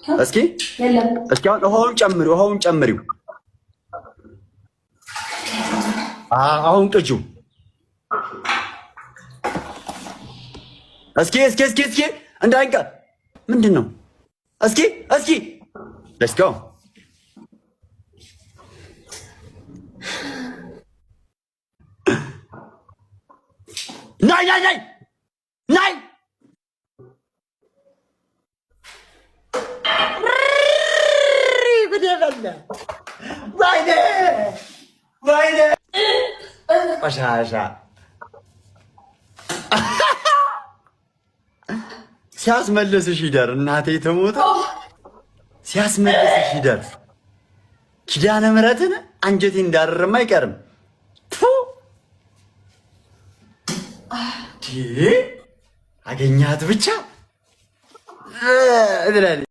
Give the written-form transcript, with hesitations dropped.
እስኪ አሁን ውሃውን ጨምሪው። አሁን ቅጂው እስኪ እንዳይንቀ ምንድን ነው? እስኪ ሌትስ ጎ ናይ ወይኔ ቆሻሻ ሲያስመልስሽ ይደር። እናቴ ተሞተ ሲያስመልስሽ ይደር። ኪዳነ ምሕረትን አንጀቴ እንዳረረም አይቀርም። አገኛት ብቻ